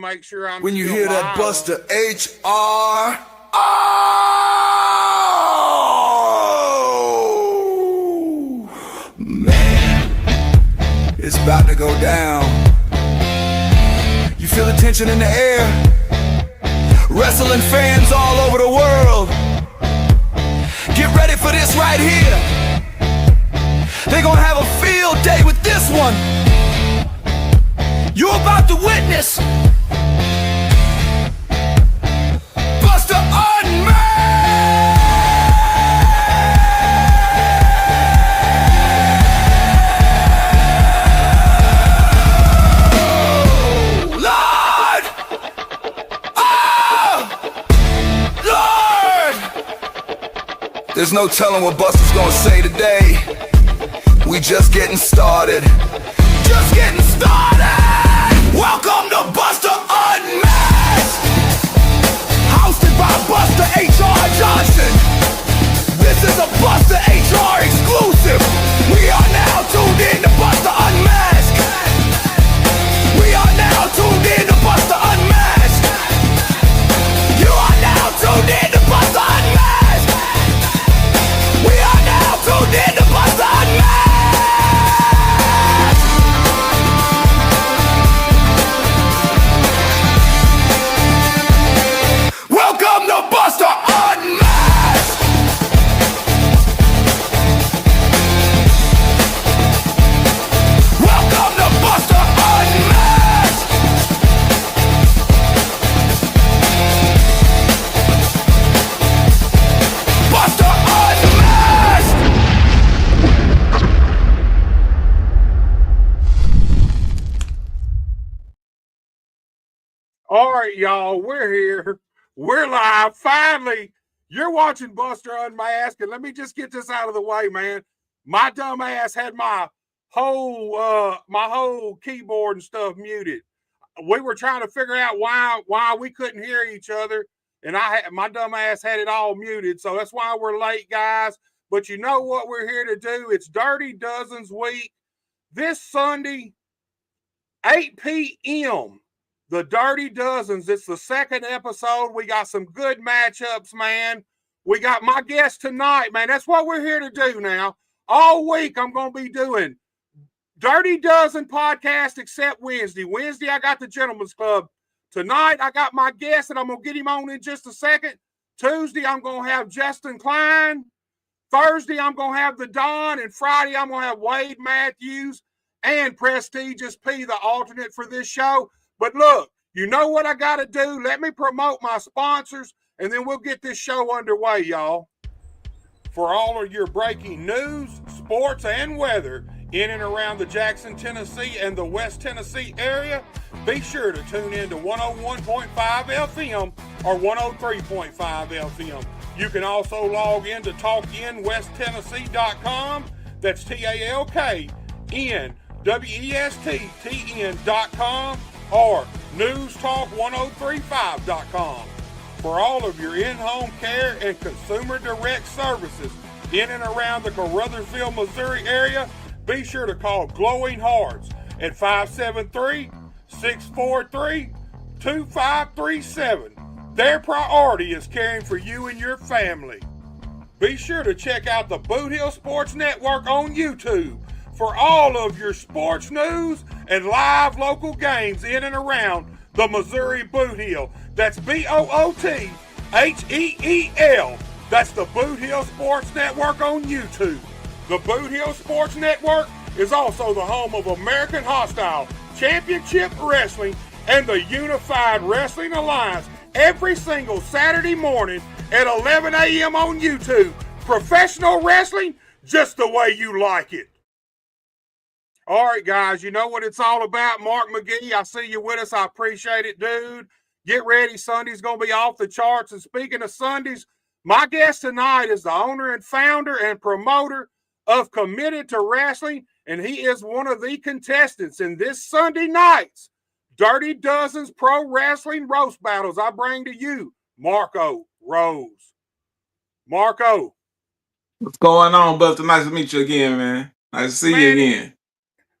make sure I'm when you still hear that live. Buster H.R. Oh, man, it's about to go down. You feel the tension in the air? Wrestling fans all over the world, get ready for this right here. They're gonna have a field day with this one. You're about to witness Buster Unmasked! Oh, Lord! Oh, Lord! There's no telling what Buster's gonna say today. We just getting started. Just getting started! Welcome to Buster Unmasked! Hosted by Buster H.R. Johnson. This is a Buster H.R. exclusive. We are now tuned in to Buster Unmasked. We are now tuned in to Buster Unmasked. You are now tuned in to Buster Unmasked. We are now tuned in to Buster Unmasked. Welcome to Buster Unmasked! Welcome to Buster Unmasked! Buster Unmasked! All right, y'all, we're here. We're live. Finally, you're watching Buster Unmasked, and let me just get this out of the way, man. My dumb ass had my whole keyboard and stuff muted. We were trying to figure out why we couldn't hear each other, and my dumb ass had it all muted. So that's why we're late, guys. But you know what we're here to do? It's Dirty Dozens week. This Sunday, 8 p.m. The Dirty Dozens. It's the second episode. We got some good matchups, man. We got my guest tonight, man. That's what we're here to do now. All week, I'm going to be doing Dirty Dozen podcast except Wednesday. Wednesday, I got the Gentleman's Club. Tonight, I got my guest, and I'm going to get him on in just a second. Tuesday, I'm going to have Justin Klein. Thursday, I'm going to have the Don. And Friday, I'm going to have Wade Matthews and Prestigious P, the alternate for this show. But look, you know what I got to do? Let me promote my sponsors, and then we'll get this show underway, y'all. For all of your breaking news, sports, and weather in and around the Jackson, Tennessee, and the West Tennessee area, be sure to tune in to 101.5 FM or 103.5 FM. You can also log in to talkinwesttennessee.com. That's TALKNWESTTN.com. or newstalk1035.com. For all of your in-home care and consumer direct services in and around the Caruthersville, Missouri area, be sure to call Glowing Hearts at 573-643-2537. Their priority is caring for you and your family. Be sure to check out the Boot Hill Sports Network on YouTube for all of your sports news and live local games in and around the Missouri Boot Hill. That's BOOTHEEL. That's the Boot Hill Sports Network on YouTube. The Boot Hill Sports Network is also the home of American Hostile Championship Wrestling and the Unified Wrestling Alliance every single Saturday morning at 11 a.m. on YouTube. Professional wrestling just the way you like it. All right, guys, you know what it's all about. Mark McGee, I see you with us. I appreciate it, dude. Get ready. Sunday's going to be off the charts. And speaking of Sundays, my guest tonight is the owner and founder and promoter of Committed to Wrestling, and he is one of the contestants in this Sunday night's Dirty Dozens Pro Wrestling Roast Battles. I bring to you Marco Rose. Marco. What's going on, Buster? Nice to meet you again, man. Nice to see you again.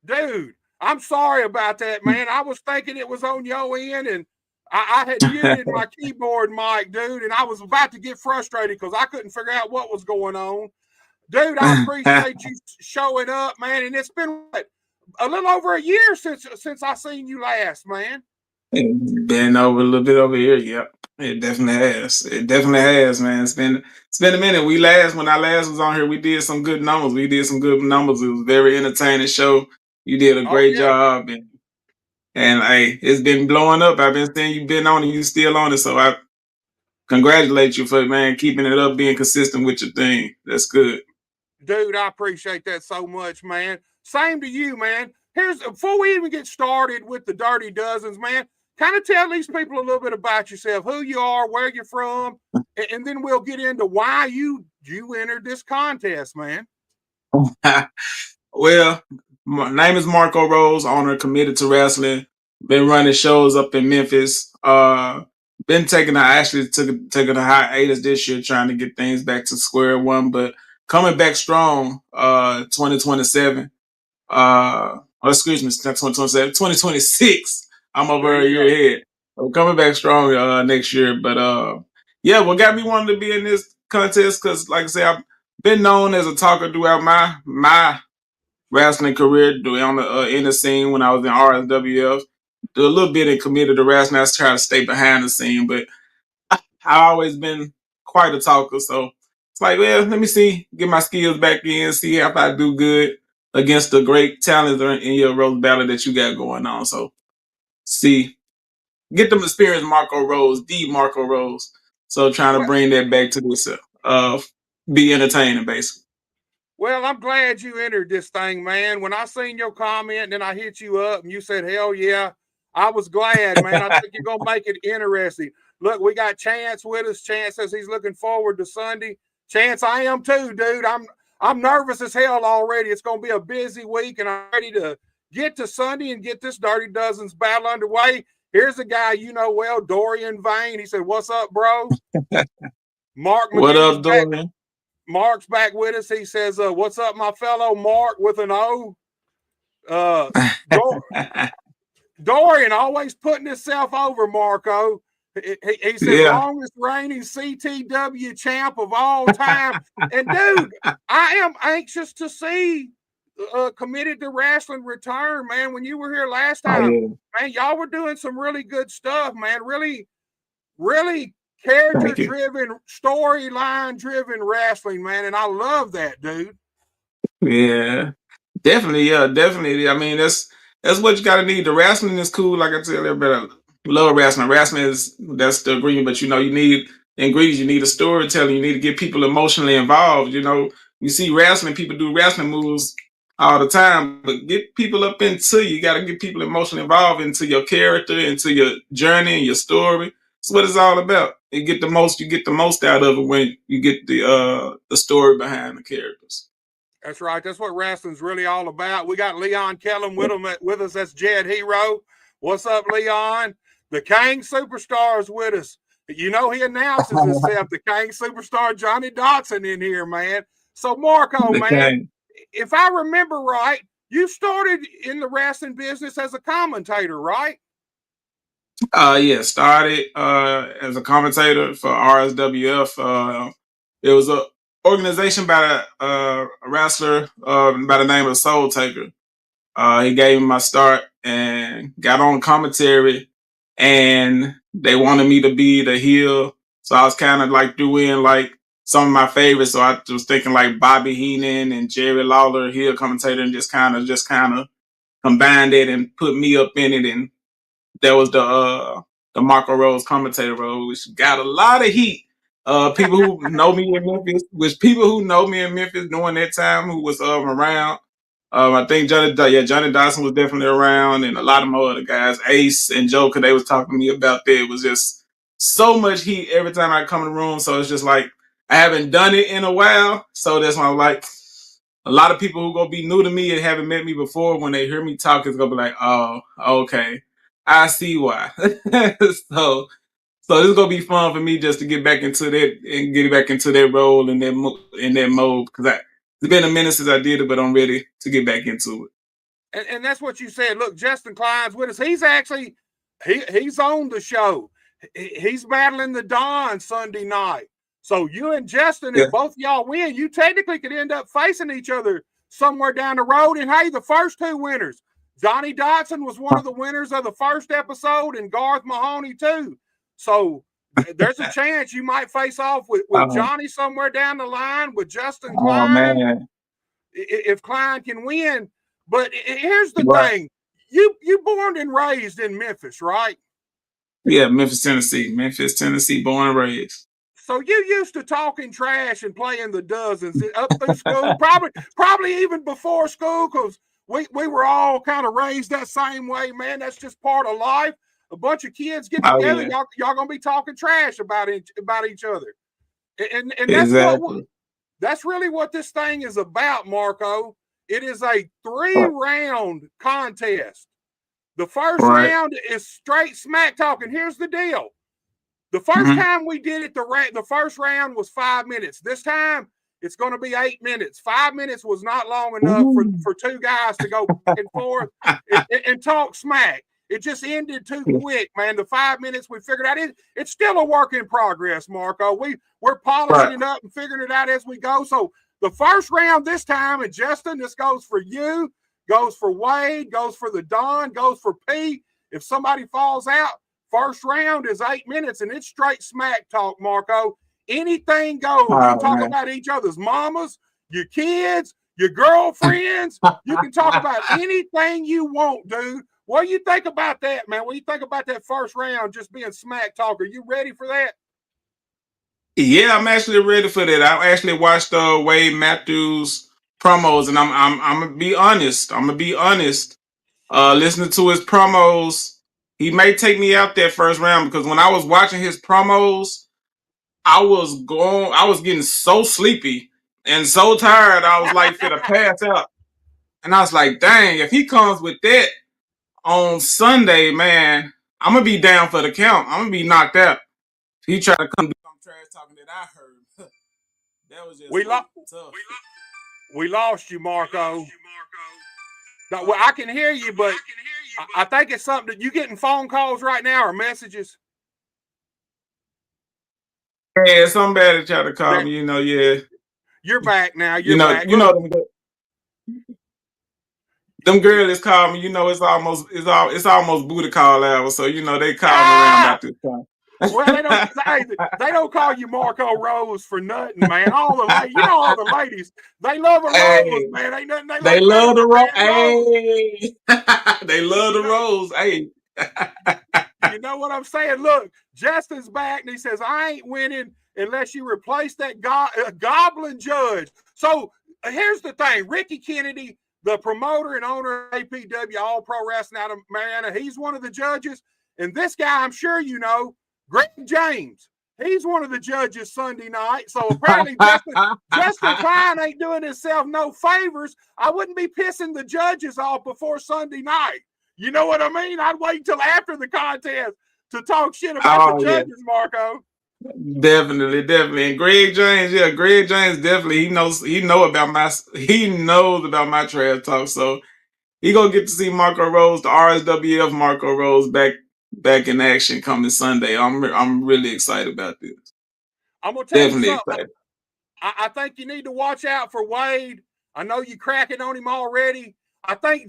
Dude, I'm sorry about that, man. I was thinking it was on your end, and I had muted my keyboard mic, dude, and I was about to get frustrated because I couldn't figure out what was going on. Dude, I appreciate you showing up, man. And it's been what, a little over a year since I seen you last, man. Been over a little bit over here. Yep, it definitely has. It definitely has, man. It's been a minute. When I last was on here, we did some good numbers. We did some good numbers. It was a very entertaining show. You did a Oh great yeah, job, and hey, it's been blowing up. I've been saying you've been on it, you still on it. So I congratulate you for, man, keeping it up, being consistent with your thing. That's good. dude, I appreciate that so much, man. Same to you, man. Here's before we even get started with the Dirty Dozens, man. Kind of tell these people a little bit about yourself, who you are, where you're from, and then we'll get into why you entered this contest, man. Well, my name is Marco Rose, owner committed to wrestling. Been running shows up in Memphis. I actually took a hiatus this year trying to get things back to square one, but coming back strong 2027. Excuse me, not 2027, 2026. I'm There over a you year go. ahead. I'm coming back strong next year. But yeah, what got me wanting to be in this contest, because like I say, I've been known as a talker throughout my wrestling career, doing on the in the scene when I was in RSWF. Do a little bit in committed to wrestling. I was trying to stay behind the scene, but I've always been quite a talker. So it's like, well, let me see, get my skills back in, see if I do good against the great talent in your road battle that you got going on. So see, get them experience Marco Rose, the Marco Rose. So trying to Well, bring that back to this, be entertaining, basically. Well, I'm glad you entered this thing, man. When I seen your comment and then I hit you up and you said, hell yeah, I was glad, man. I think you're going to make it interesting. Look, we got Chance with us. Chance says he's looking forward to Sunday. Chance, I am too, dude. I'm nervous as hell already. It's going to be a busy week, and I'm ready to get to Sunday and get this Dirty Dozens battle underway. Here's a guy you know well, Dorian Vane. He said, what's up, bro? Mark What McGinnis up, back. Dorian? Mark's back with us. He says, what's up, my fellow Mark with an O? Uh, Dorian always putting himself over, Marco. He said, Yeah. longest reigning CTW champ of all time. And dude, I am anxious to see committed to wrestling return, man. When you were here last Oh time, yeah. man, y'all were doing some really good stuff, man. Really, really Thank character you. driven, storyline driven wrestling, man. And I love that, dude. Yeah. Definitely, yeah, definitely. I mean, that's what you got to need. The wrestling is cool, like I tell everybody. I love wrestling. Wrestling is that's the agreement, but you need ingredients. You need a storytelling. You need to get people emotionally involved. You see wrestling, people do wrestling moves all the time, but get people up into you. You got to get people emotionally involved into your character, into your journey and your story. That's what it's all about. You get the most out of it when you get the story behind the characters. That's right. That's what wrestling's really all about. We got Leon Kellum with us. That's Jed Hero. What's up, Leon? The King Superstar is with us. You know, he announces himself, the King Superstar Johnny Dotson in here, man. So, Marco, man, Okay. if I remember right, you started in the wrestling business as a commentator, right? Yeah, started as a commentator for RSWF. It was a organization by a wrestler by the name of Soul Taker. He gave me my start and got on commentary, and they wanted me to be the heel. So I was kind of like threw in like some of my favorites. So I was thinking like Bobby Heenan and Jerry Lawler, heel commentator, and just kind of combined it and put me up in it. And there was the Marco Rose commentator role, which got a lot of heat. People who know me in Memphis, during that time who was around. I think Johnny Dawson was definitely around, and a lot of more other guys, Ace and Joker, they was talking to me about that. It was just so much heat every time I come in the room. So it's just like I haven't done it in a while. So that's why I'm like, a lot of people who gonna be new to me and haven't met me before, when they hear me talk, it's gonna be like, oh, okay, I see why. so so this is gonna be fun for me just to get back into that and get back into that role and in that mode, because it's been a minute since I did it, but I'm ready to get back into it. And that's what you said. Look, Justin Klein's with us. He's actually He's on the show. He's battling the Don Sunday night. So you and Justin, if both y'all win, you technically could end up facing each other somewhere down the road. And hey, the first two winners, Johnny Dotson was one of the winners of the first episode, and Garth Mahoney too. So there's a chance you might face off with Johnny somewhere down the line, with Justin Klein. Man. If Klein can win. But here's the thing. You born and raised in Memphis, right? Yeah, Memphis, Tennessee, born and raised. So you used to talking trash and playing the dozens up through school, probably even before school, because we were all kind of raised that same way, man. That's just part of life. A bunch of kids get together, y'all gonna be talking trash about each other, and exactly. That's really what this thing is about, Marco. It is a 3-round contest. The first round is straight smack talking. Here's the deal. The first time we did it, the first round was 5 minutes. This time, it's going to be 8 minutes. 5 minutes was not long enough for two guys to go back and forth and talk smack. It just ended too quick, man. The 5 minutes we figured out, it's still a work in progress, Marco. We're polishing it up and figuring it out as we go. So the first round this time, and Justin, this goes for you, goes for Wade, goes for the Don, goes for Pete. If somebody falls out, first round is 8 minutes, and it's straight smack talk, Marco. Anything goes. You can talk about each other's mamas, your kids, your girlfriends. You can talk about anything you want, dude. What do you think about that, man? What do you think about that first round just being smack talk? Are you ready for that? Yeah, I'm actually ready for that. I actually watched Wade Matthews promos, and I'm gonna be honest. Listening to his promos, he may take me out that first round, because when I was watching his promos, I was getting so sleepy and so tired. I was like finna pass out, and I was like, dang, if he comes with that on Sunday, man, I'm gonna be down for the count. I'm gonna be knocked out. If he tried to come do some trash talking that I heard, that was just tough. We lost you, Marco. No, well, I can hear you, but I think it's something that you getting phone calls right now or messages. Yeah, somebody tried to call me. Yeah. You're back now. You're back. Them girls call me. It's almost booty call hour. So they call me around about this time. Well, they don't call you Marco Rose for nothing, man. All the ladies, they love a rose, man. Ain't nothing they love the rose. Hey, they love the rose. Hey, you know what I'm saying? Look, Justin's back, and he says, "I ain't winning unless you replace that goblin judge." So here's the thing: Ricky Kennedy, the promoter and owner of APW, All Pro Wrestling out of Mariana, he's one of the judges, and this guy, I'm sure you know, Greg James, he's one of the judges Sunday night. So apparently Justin Klein ain't doing himself no favors. I wouldn't be pissing the judges off before Sunday night. You know what I mean? I'd wait until after the contest to talk shit about the judges, Marco. Definitely. And Greg James, definitely he knows about my trash talk. So he gonna get to see Marco Rose, the RSWF Marco Rose back in action coming Sunday. I'm really excited about this. I'm gonna tell you something. Excited. I think you need to watch out for Wade. I know you cracking on him already. I think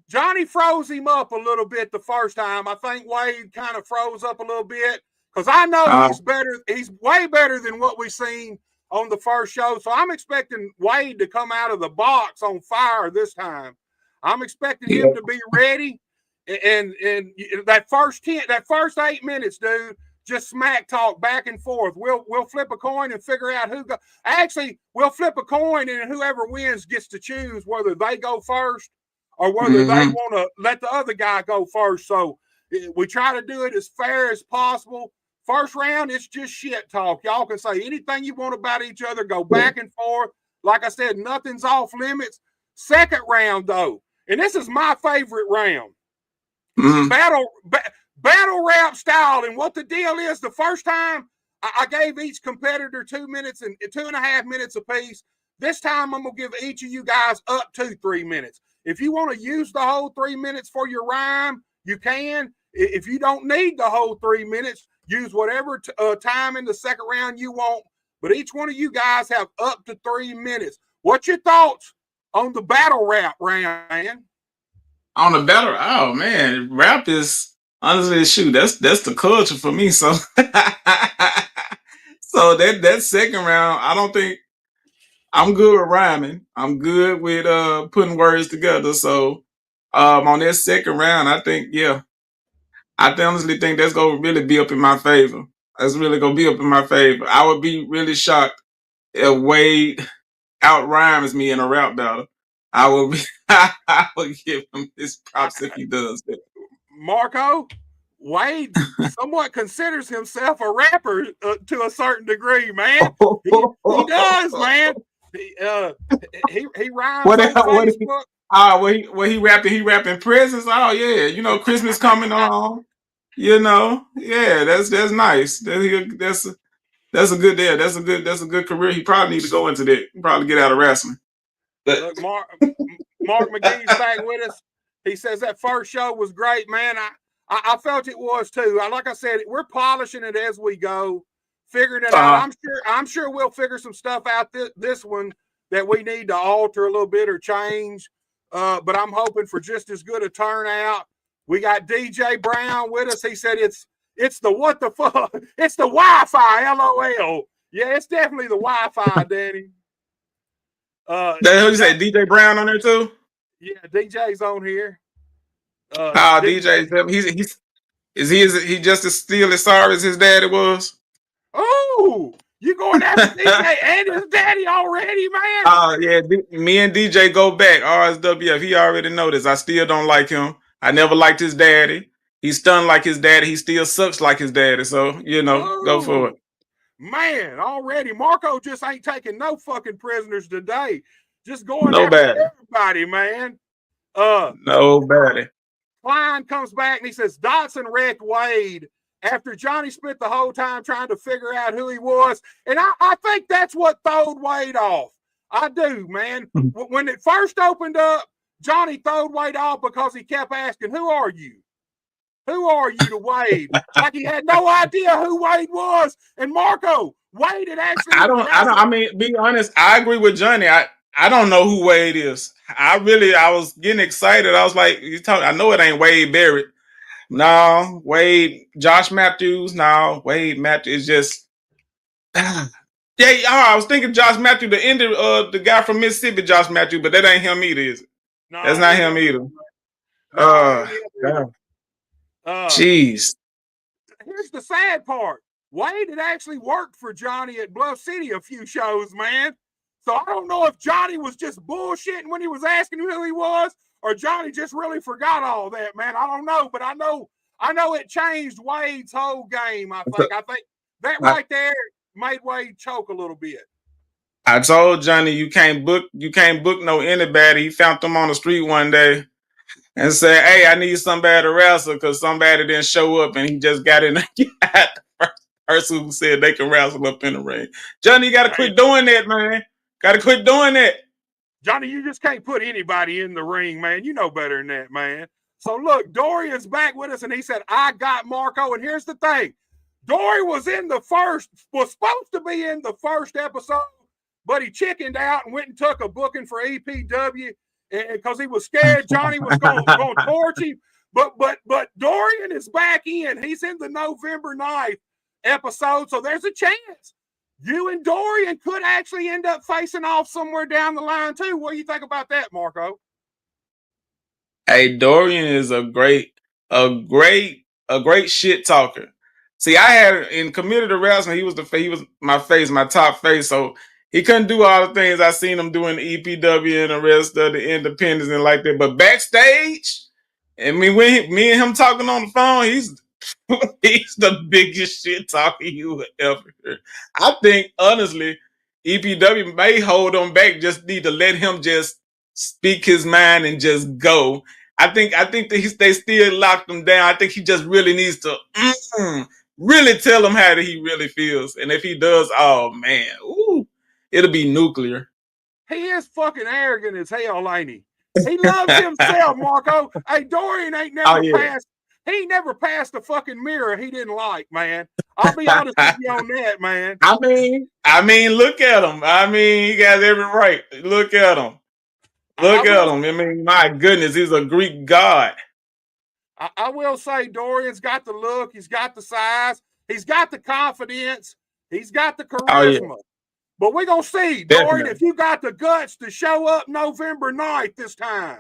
Johnny froze him up a little bit the first time. I think Wade kind of froze up a little bit, because I know he's better. He's way better than what we've seen on the first show. So I'm expecting Wade to come out of the box on fire this time. I'm expecting him to be ready. And that first 8 minutes, dude, just smack talk back and forth. We'll flip a coin and figure out who go. Actually, we'll flip a coin, and whoever wins gets to choose whether they go first or whether they want to let the other guy go first. So we try to do it as fair as possible. First round, it's just shit talk. Y'all can say anything you want about each other, go back and forth. Like I said, nothing's off limits. Second round, though, and this is my favorite round. Battle rap style. And what the deal is, the first time I gave each competitor 2 minutes and 2.5 minutes apiece. This time I'm going to give each of you guys up to 3 minutes. If you want to use the whole 3 minutes for your rhyme, you can. If you don't need the whole 3 minutes, use whatever time in the second round you want. But each one of you guys have up to 3 minutes. What's your thoughts on the battle rap round, man? On the battle, oh man, rap is honestly shoot. That's the culture for me. So, so that second round, I don't think I'm good with rhyming. I'm good with putting words together. So, on that second round, I think I honestly think that's gonna really be up in my favor. That's really gonna be up in my favor. I would be really shocked if Wade out rhymes me in a rap battle. I will be. I will give him his props if he does that. Marco, Wade somewhat considers himself a rapper to a certain degree, man. He does, man. He rhymes What on Facebook. What he rapping? He rapping presents. Oh yeah, you know Christmas coming on. You know, yeah, that's nice. That's a good there. That's a good career. He probably need to go into that. He probably get out of wrestling. But Look, Mark McGee's back with us. He says that first show was great, man. I felt it was too. Like I said, we're polishing it as we go, figuring it out. I'm sure we'll figure some stuff out this one that we need to alter a little bit or change. But I'm hoping for just as good a turnout. We got DJ Brown with us. He said it's the what the fuck? It's the Wi-Fi. LOL. Yeah, it's definitely the Wi-Fi, Danny. you say DJ Brown on there too? Yeah, DJ's on here. DJ, is he just as still as sorry as his daddy was? Oh, you going after DJ and his daddy already, man? Yeah, me and DJ go back. RSWF. He already know this. I still don't like him. I never liked his daddy. He's stunned like his daddy. He still sucks like his daddy. So, go for it. Man, already. Marco just ain't taking no fucking prisoners today. Just going after everybody, man. Nobody. Klein comes back and he says, Dotson wrecked Wade after Johnny spent the whole time trying to figure out who he was. And I think that's what throwed Wade off. I do, man. When it first opened up, Johnny throwed Wade off because he kept asking, who are you? Who are you to Wade? Like he had no idea who Wade was. And Marco, Wade had actually. I mean, be honest, I agree with Johnny. I don't know who Wade is. I was getting excited. I was like, I know it ain't Wade Barrett. No, Wade, Josh Matthews. No, Wade Matthews is just. I was thinking Josh Matthews, the guy from Mississippi, Josh Matthews, but that ain't him either, is it? No, that's not him either. Jeez. Here's the sad part. Wade had actually worked for Johnny at Bluff City a few shows, man. So I don't know if Johnny was just bullshitting when he was asking who he was, or Johnny just really forgot all that, man. I don't know, but I know it changed Wade's whole game. I think that right there made Wade choke a little bit. I told Johnny you can't book no anybody. He found them on the street one day and said, "Hey, I need somebody to wrestle because somebody didn't show up," and he just got in the person who said they can wrestle up in the ring. Johnny, you got to quit doing that, man. Got to quit doing that. Johnny, you just can't put anybody in the ring, man. You know better than that, man. So look, Dorian's back with us, and he said, I got Marco. And here's the thing. Dory was supposed to be in the first episode, but he chickened out and went and took a booking for EPW because he was scared Johnny was going to torch him. But Dorian is back in. He's in the November 9th episode, so there's a chance you and Dorian could actually end up facing off somewhere down the line too. What do you think about that, Marco? Hey, Dorian is a great shit talker. See, I had in Committed to Wrestling, he was my top face. So he couldn't do all the things I seen him doing the EPW and the rest of the independents and like that. But backstage, I mean, when me and him talking on the phone, he's the biggest shit talker you would ever hear. I think honestly, EPW may hold him back. Just need to let him just speak his mind and just go. I think that they still locked him down. I think he just really needs to really tell him how he really feels. And if he does, oh man, it'll be nuclear. He is fucking arrogant as hell, ain't he? He loves himself, Marco. Hey, Dorian ain't never passed. he never passed a fucking mirror he didn't like, man. I'll be honest with you on that, man. I mean, look at him. I mean, he got every right. Look at him. Look at him. I mean, my goodness, he's a Greek god. I will say Dorian's got the look, he's got the size, he's got the confidence, he's got the charisma. Oh, yeah. But we're going to see, Dorian, if you got the guts to show up November 9th this time.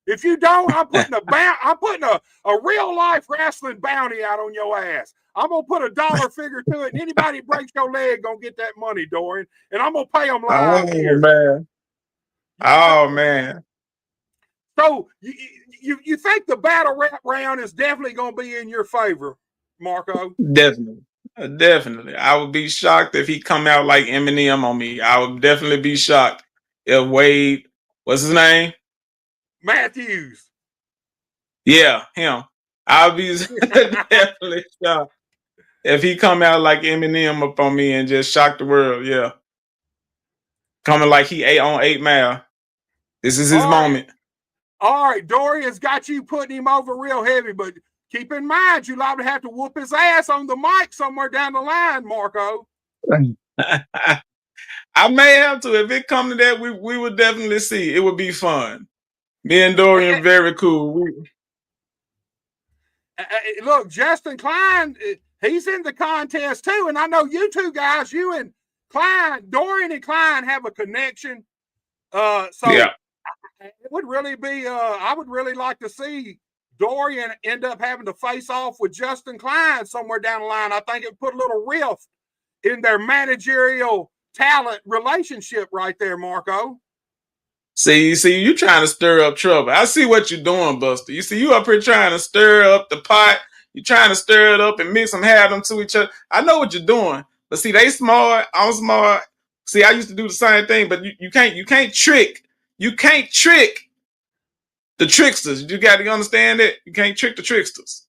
If you don't, I'm putting a real life wrestling bounty out on your ass. I'm going to put a dollar figure to it, and anybody breaks your leg going to get that money, Dorian, and I'm going to pay them live here. Man. Oh, man. So you think the battle rap round is definitely going to be in your favor, Marco? Definitely. I would be shocked if he come out like Eminem on me. I would definitely be shocked if Wade, what's his name? Matthews. Yeah, him. I'll be definitely shocked if he come out like Eminem up on me and just shock the world. Yeah. Coming like he ate on 8 Mile. This is his moment. All right, Dorian's got you putting him over real heavy, but keep in mind, you're liable to have to whoop his ass on the mic somewhere down the line, Marco. I may have to. If it come to that, we would definitely see. It would be fun. Me and Dorian, very cool. Look, Justin Klein, he's in the contest too, and I know you two guys, you and Klein, Dorian and Klein have a connection. Yeah. It would really be, I would really like to see Dorian end up having to face off with Justin Klein somewhere down the line. I think it put a little rift in their managerial talent relationship right there, Marco. See, you trying to stir up trouble. I see what you're doing, Buster. You see, you up here trying to stir up the pot. You're trying to stir it up and mix them, have them to each other. I know what you're doing. But see, they smart, I'm smart. See, I used to do the same thing, but you can't trick the tricksters. You got to understand that. You can't trick the tricksters.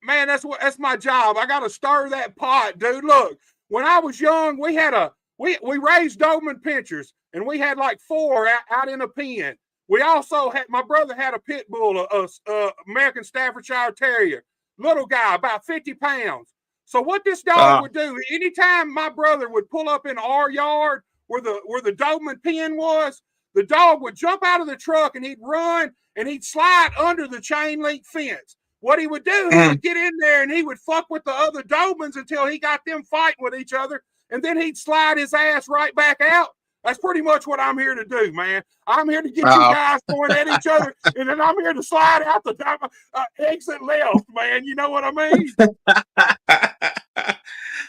Man, that's my job. I got to stir that pot, dude. Look, when I was young, we raised Doberman pinchers, and we had like 4 out in a pen. We also had, my brother had a pit bull, a American Staffordshire Terrier, little guy, about 50 pounds. So what this dog would do, anytime my brother would pull up in our yard where the Doberman pen was, the dog would jump out of the truck and he'd run and he'd slide under the chain link fence. What he would do, he would get in there and he would fuck with the other Dobermans until he got them fighting with each other, and then he'd slide his ass right back out. That's pretty much what I'm here to do, man. I'm here to get you guys going at each other, and then I'm here to slide out the exit left, man. You know what I mean?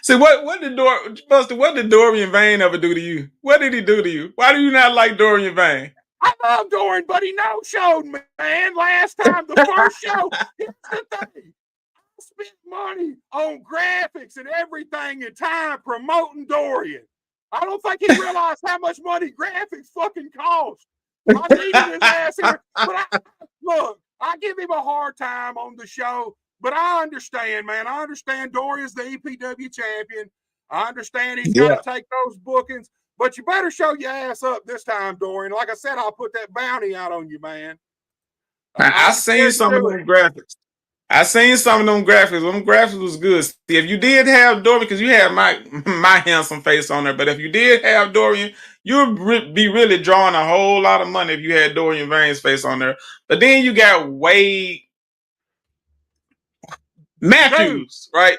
See, what did Dorian Vane ever do to you? What did he do to you? Why do you not like Dorian Vane? I love Dorian, but he no-showed me, man. Last time, the first show, here's the thing. I spent money on graphics and everything and time promoting Dorian. I don't think he realized how much money graphics fucking cost. I needed his ass here. But look, I give him a hard time on the show, but I understand, man. I understand Dorian's the EPW champion. I understand he's got to take those bookings, but you better show your ass up this time, Dorian. Like I said, I'll put that bounty out on you, man. I seen some of them graphics. I seen some of them graphics. Them graphics was good. See, if you did have Dorian, because you had my handsome face on there, but if you did have Dorian, you'd be really drawing a whole lot of money if you had Dorian Vane's face on there. But then you got Wade Matthews, right?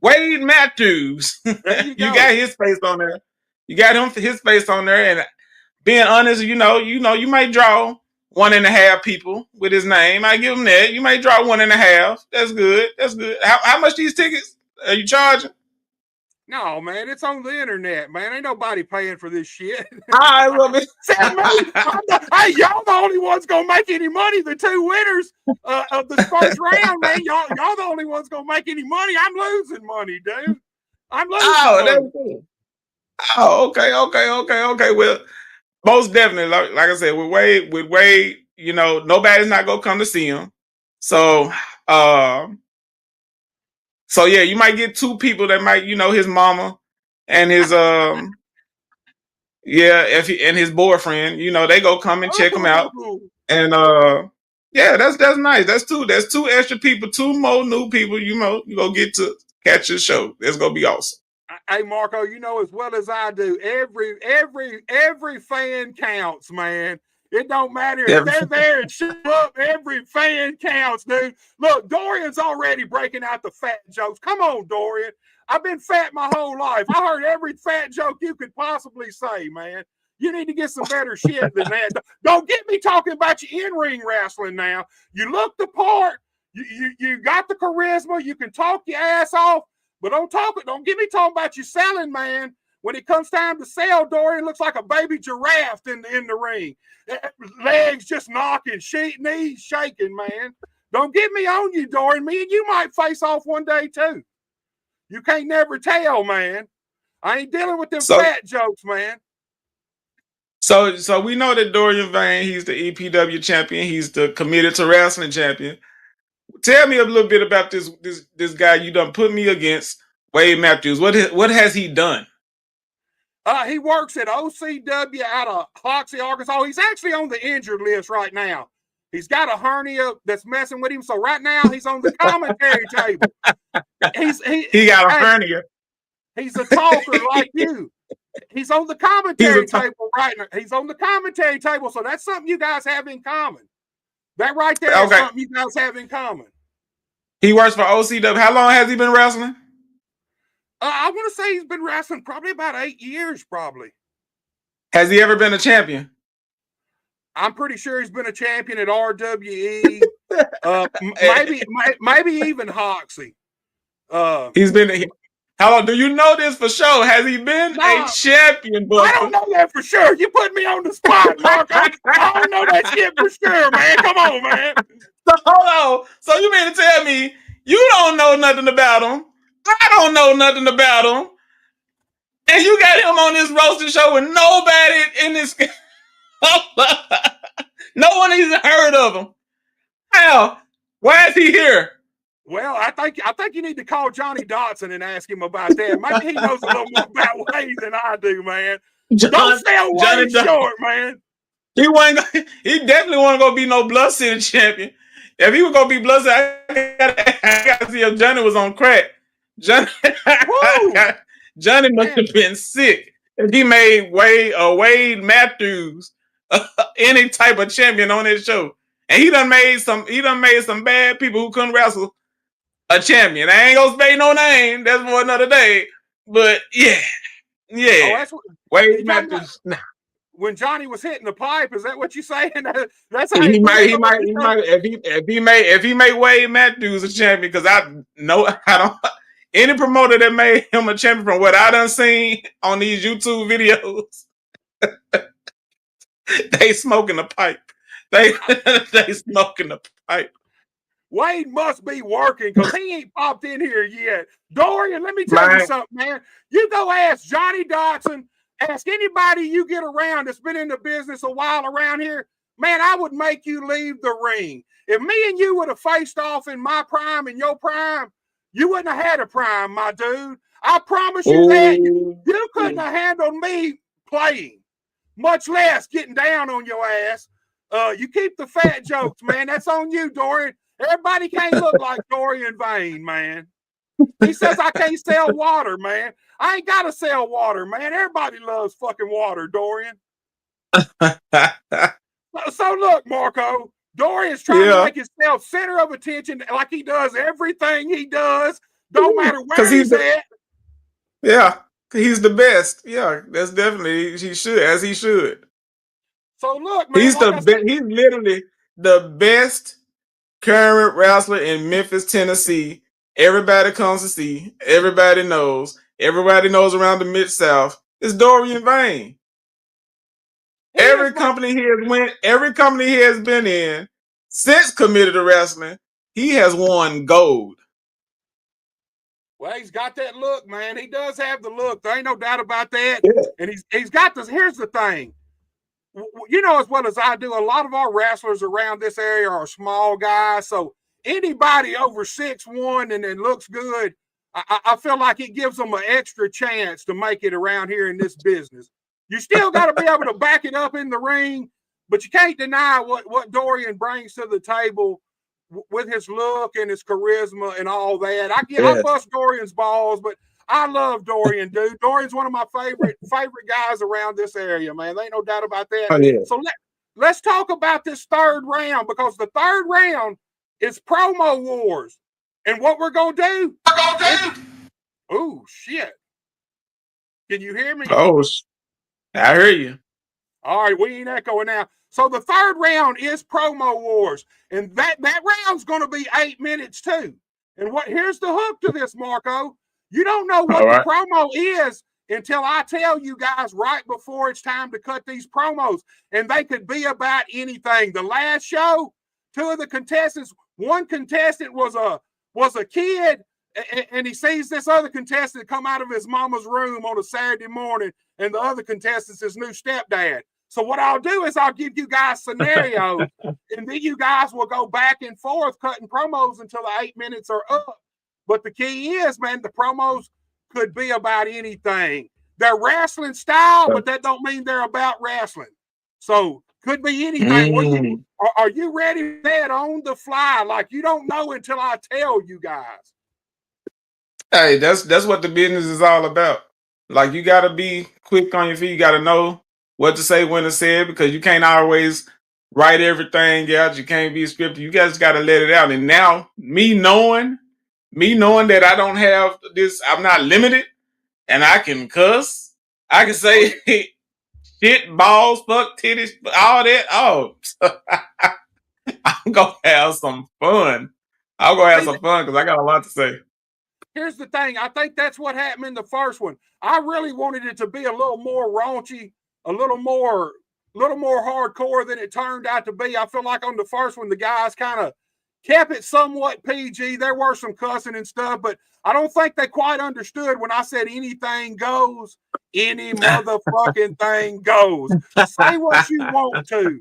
Wade Matthews. You got his face on there. You got his face on there, and being honest, you might draw 1.5 people with his name. I give him that. You might draw 1.5. That's good. That's good. How much these tickets are you charging? No, man, it's on the internet, man. Ain't nobody paying for this shit. I love it. Hey, y'all the only ones gonna make any money. The 2 winners of the first round, man. Y'all the only ones gonna make any money. I'm losing money, dude. I'm losing money. That's cool. Oh, okay. Well, most definitely, like I said, with Wade, nobody's not gonna come to see him. So yeah, you might get 2 people that might, his mama and his and his boyfriend, they go come and check him out. And Yeah, that's nice. That's two extra people, two more new people. You know, you go get to catch your show. It's gonna be awesome. Hey, Marco, you know as well as I do, every fan counts, man. It don't matter if they're there and show up. Every fan counts, dude. Look, Dorian's already breaking out the fat jokes. Come on, Dorian. I've been fat my whole life. I heard every fat joke you could possibly say, man. You need to get some better shit than that. Don't get me talking about your in-ring wrestling now. You look the part. You got the charisma. You can talk your ass off. But don't get me talking about you selling, man. When it comes time to sell, Dorian looks like a baby giraffe in the ring. Legs just knocking, knees shaking, man. Don't get me on you, Dorian. Me and you might face off one day, too. You can't never tell, man. I ain't dealing with them fat jokes, man. So we know that Dorian Vane, he's the EPW champion. He's the Committed to Wrestling champion. Tell me a little bit about this guy you done put me against, Wade Matthews. What has he done? He works at OCW out of Hoxie, Arkansas. He's actually on the injured list right now. He's got a hernia that's messing with him. So right now he's on the commentary table. He got a hernia. He's a talker like you. He's on the commentary table right now. He's on the commentary table. So that's something you guys have in common. That right there is something you guys have in common. He works for OCW. How long has he been wrestling? I want to say he's been wrestling probably about 8 years, probably. Has he ever been a champion? I'm pretty sure he's been a champion at RWE. Maybe even Hoxie. He's been. How long? Do you know this for sure? Has he been a champion? I don't know that for sure. You put me on the spot, Mark. I don't know that shit for sure, man. Come on, man. So hold on. So you mean to tell me you don't know nothing about him? I don't know nothing about him. And you got him on this roasting show with nobody in this. No one even heard of him. How? Why is he here? Well, I think you need to call Johnny Dotson and ask him about that. Maybe he knows a little more about Wade than I do, man. Don't sell Wade short, man. He definitely wasn't gonna be no Blood City champion. If he was gonna be Blood City, I gotta see if Johnny was on crack. Johnny must have been sick if he made Wade Matthews any type of champion on his show. And he done made some bad people who couldn't wrestle a champion. I ain't gonna say no name. That's for another day. But yeah. Wade Matthews. When Johnny was hitting the pipe, is that what you saying? That's how he might. If he made Wade Matthews a champion, because I don't. Any promoter that made him a champion, from what I done seen on these YouTube videos, they smoking the pipe. They smoking the pipe. Wade must be working because he ain't popped in here yet. Dorian, let me tell you something, man. You go ask Johnny Dotson, ask anybody you get around that's been in the business a while around here, man, I would make you leave the ring. If me and you would have faced off in my prime and your prime, you wouldn't have had a prime, my dude. I promise you that. You couldn't have handled me playing, much less getting down on your ass. You keep the fat jokes, man. That's on you, Dorian. Everybody can't look like Dorian Vane, man. He says I can't sell water, man. I ain't got to sell water, man. Everybody loves fucking water, Dorian. So look, Marco, Dorian's trying to make himself center of attention like he does everything he does. Don't matter where he's at. Yeah, he's the best. Yeah, that's definitely, he should. So look, man. He's he's literally the best current wrestler in Memphis, Tennessee. Everybody comes to see. Everybody knows. Everybody knows around the Mid-South. It's Dorian Vane. Every company he has been in since Committed to Wrestling, he has won gold. Well, he's got that look, man. He does have the look. There ain't no doubt about that. Yeah. And he's got this. Here's the thing. You know as well as I do, a lot of our wrestlers around this area are small guys. So anybody over 6'1" and looks good, I feel like it gives them an extra chance to make it around here in this business. You still got to be able to back it up in the ring, But you can't deny what Dorian brings to the table with his look and his charisma and all that. I bust Dorian's balls, but I love Dorian, dude. Dorian's one of my favorite guys around this area, man. There ain't no doubt about that. Oh, yeah. So let's talk about this third round, because the third round is promo wars. And what we're going to do. Oh, shit. Can you hear me? Oh, I hear you. All right, we ain't echoing now. So the third round is promo wars, and that round's going to be 8 minutes too. And here's the hook to this, Marco. You don't know what the promo is until I tell you guys right before it's time to cut these promos, and they could be about anything. The last show, two of the contestants, one contestant was a kid, and he sees this other contestant come out of his mama's room on a Saturday morning, and the other contestant's his new stepdad. So what I'll do is I'll give you guys scenarios, and then you guys will go back and forth cutting promos until the 8 minutes are up. But the key is, man, the promos could be about anything. They're wrestling style, but that don't mean they're about wrestling. So could be anything. Are you ready for that on the fly? Like you don't know until I tell you guys. Hey, that's what the business is all about. Like you got to be quick on your feet. You got to know what to say when to say it, because you can't always write everything out. You can't be scripted. You guys got to let it out. And now me knowing that I don't have this, I'm not limited, and I can cuss. I can say shit, balls, fuck, titties, all that. Oh, I'm going to have some fun. I'm going to have some fun because I got a lot to say. Here's the thing. I think that's what happened in the first one. I really wanted it to be a little more raunchy, a little more hardcore than it turned out to be. I feel like on the first one, the guys kind of kept it somewhat PG. There were some cussing and stuff, but I don't think they quite understood when I said anything goes. Any motherfucking thing goes. Say what you want to.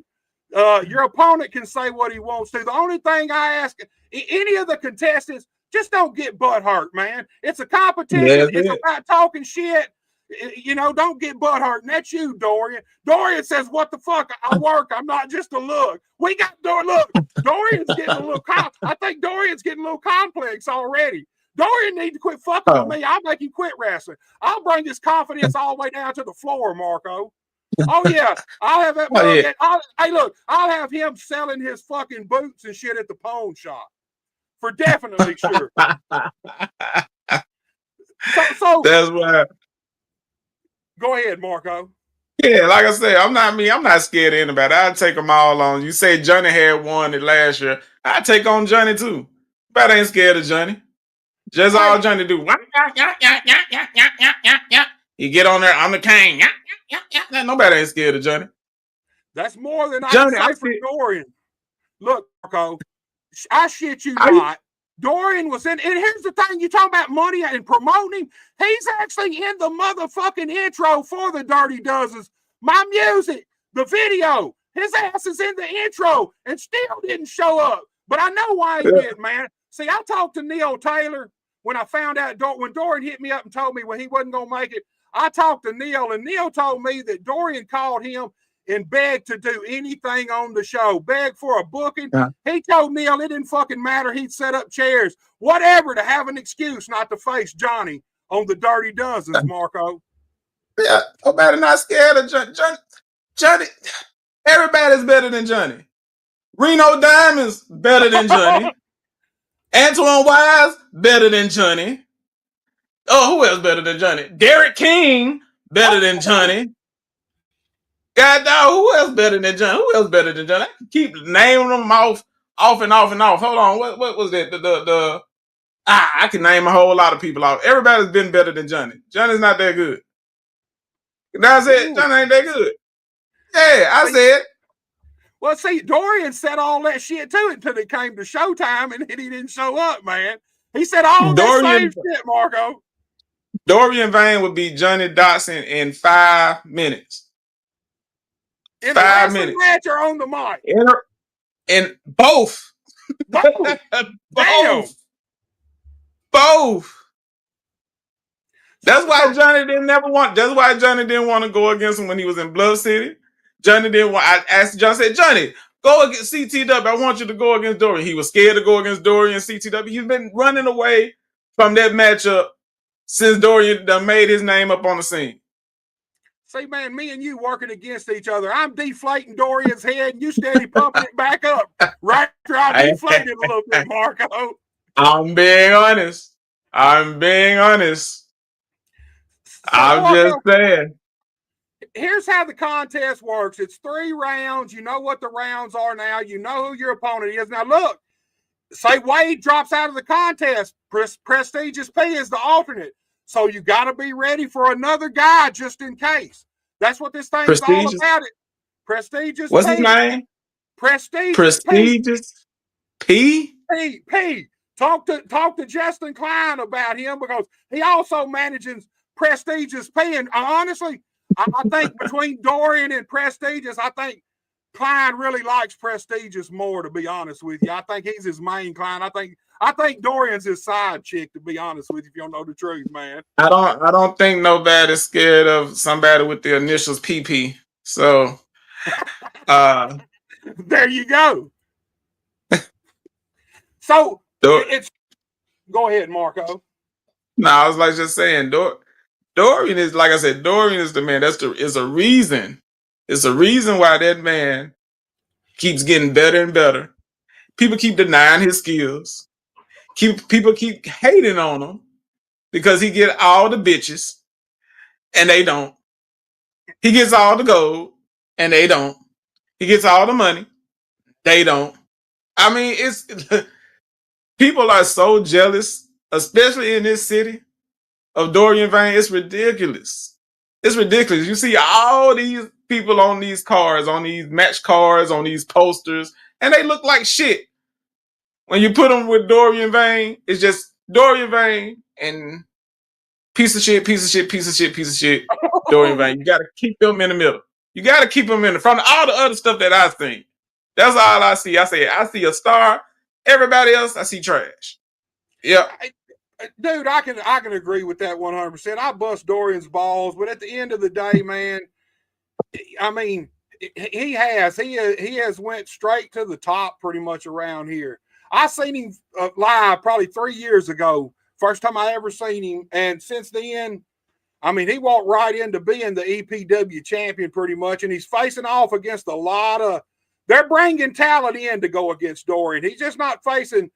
Your opponent can say what he wants to. The only thing I ask any of the contestants, just don't get butt hurt, man. It's a competition. It's about talking shit. You know, don't get butt hurt. And that's you, Dorian. Dorian says, what the fuck? I work. I'm not just a look. We got look. Dorian's getting a little I think Dorian's getting a little complex already. Dorian needs to quit fucking with me. I'll make him quit wrestling. I'll bring his confidence all the way down to the floor, Marco. Oh, yeah. I'll have that. Hey, look, I'll have him selling his fucking boots and shit at the pawn shop. For definitely sure. So that's why. Go ahead, Marco. Yeah, like I said, I'm not scared of anybody. I'll take them all on. You say Johnny had won it last year. I take on Johnny too. But I ain't scared of Johnny. Just all Johnny do. He get on there, I'm the king. Nobody ain't scared of Johnny. That's more than I can say for Dorian. Look, Marco, I shit you not. Dorian was in, and here's the thing, you talking about money and promoting. He's actually in the motherfucking intro for the Dirty Dozens. My music, the video, his ass is in the intro and still didn't show up. But I know why he did, man. See, I talked to Neil Taylor when I found out, when Dorian hit me up and told me when he wasn't going to make it. I talked to Neil, and Neil told me that Dorian called him and begged to do anything on the show, begged for a booking. He told Neil it didn't fucking matter. He'd set up chairs, whatever, to have an excuse not to face Johnny on the Dirty Dozens, Marco. Yeah, nobody not scared of Johnny. Everybody's better than Johnny. Reno Diamonds better than Johnny. Antoine Wise better than Johnny. Oh, who else better than Johnny? Derek King better than Johnny. God dog, who else better than Johnny? Who else better than Johnny? I keep naming them off and off. Hold on, what was that? I can name a whole lot of people off. Everybody's been better than Johnny. Johnny's not that good. That's it. Johnny ain't that good. Yeah, I said. Well, see, Dorian said all that shit too until it came to showtime, and he didn't show up, man. He said all that same shit, Marco. Dorian Vane would be Johnny Dotson in 5 minutes. In 5 minutes. Match or on the mic? In both. Both. That's why Johnny didn't want to go against him when he was in Blood City. Johnny didn't want. I asked Johnny, I said, Johnny, go against CTW. I want you to go against Dorian. He was scared to go against Dorian and CTW. He's been running away from that matchup since Dorian done made his name up on the scene. See, man, me and you working against each other. I'm deflating Dorian's head, and you steady pumping it back up. Right after I deflated a little bit, Marco. I'm being honest. I'm just saying. Here's how the contest works. It's 3 rounds. You know what the rounds are now. You know who your opponent is. Now, look, say Wade drops out of the contest. Prestigious P is the alternate. So you got to be ready for another guy just in case. That's what this thing is all about. It. Prestigious What's P. his name? Prestigious P. P. Talk to Justin Klein about him because he also manages Prestigious P. And honestly, I think between Dorian and Prestigious, I think Klein really likes Prestigious more, to be honest with you. I think he's his main client. I think Dorian's his side chick, to be honest with you, if you don't know the truth, man. I don't think nobody's scared of somebody with the initials PP. So there you go. So it's go ahead, Marco. No, I was like just saying Dorian is, like I said, Dorian is the man. It's a reason. It's a reason why that man keeps getting better and better. People keep denying his skills. People keep hating on him because he get all the bitches and they don't. He gets all the gold and they don't. He gets all the money. They don't. I mean, it's people are so jealous, especially in this city, of Dorian Vane. It's ridiculous. It's ridiculous. You see all these people on these cars, on these match cars, on these posters, and they look like shit. When you put them with Dorian Vane, it's just Dorian Vane and piece of shit, Dorian Vane. You got to keep them in the middle. You got to keep them in the front of all the other stuff that I've seen. That's all I see. I see a star. Everybody else, I see trash. Yeah. Dude, I can agree with that 100%. I bust Dorian's balls, but at the end of the day, man, I mean, he has went straight to the top pretty much around here. I seen him live probably 3 years ago, first time I ever seen him, and since then, I mean, he walked right into being the EPW champion pretty much, and he's facing off against a lot of. They're bringing talent in to go against Dorian. He's just not facing